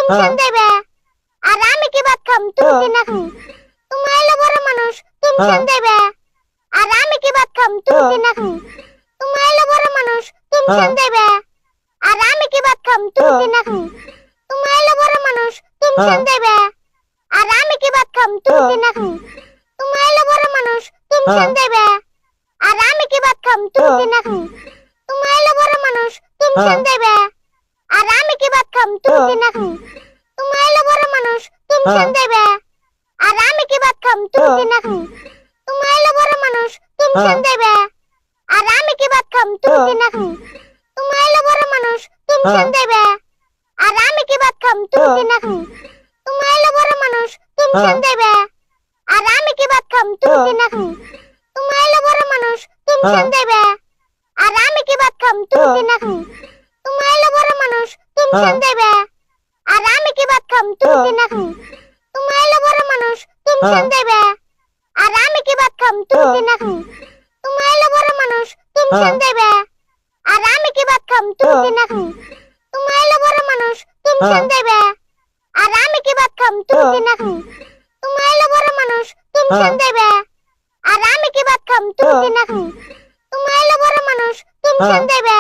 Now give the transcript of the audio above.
tension দেবে আর আমি কি ভাত খাম তুমি কি না খাম তুমি হলো বড় মানুষ টেনশন দেবে আর আমি কি ভাত খাম তুমি কি না খাম তুমি হলো বড় মানুষ টেনশন দেবে আর আমি কি ভাত খাম তুমি কি না খাম তুমি হলো বড় মানুষ টেনশন দেবে আর আমি কি ভাত খাম তুমি কি না খাম তুমি হলো বড় মানুষ টেনশন দেবে আর আমি কি ভাত খাম তুমি কি না খাম তুমি হলো বড় মানুষ টেনশন দেবে আর আমি কি ভাত খাম তুমি কি না খাম তুমি হলো বড় মানুষ টেনশন দেবে আর আমি কি ভাত খাম তুমি কি না খাম তুমি হলো বড় মানুষ টেনশন দেবে আর আমি কি ভাত খাম তুমি কি না খাম তুমি হলো বড় মানুষ টেনশন দেবে আর আমি কি ভাত খাম তুমি কি না খাম তুমি হলো বড় মানুষ টেনশন দেবে আর আমি কি ভাত খাম তুমি কি না খাম তুমি হলো বড় মানুষ টেনশন দেবে আর আমি কি ভাত খাম তুমি কি না খাম তুমি হলো বড় মানুষ টেনশন দেবে আর আমি কি ভাত খাম তুমি কি না খাম তুমি হলো বড় মানুষ টেনশন দেবে আর আমি কি ভাত খাম তুমি কি না খাম তুমি হলো বড় মানুষ টেনশন দেবে আর আমি কি ভাত খাম তুমি কি না খাম তুমি হলো বড় মানুষ টেনশন দেবে আর আমি কি ভাত খাম তুমি কি না খাম তুমি হলো বড় মানুষ টেনশন দেবে আর আমি কি ভাত খাম তুমি কি না খাম তুমি হলো বড় মানুষ টেনশন দেবে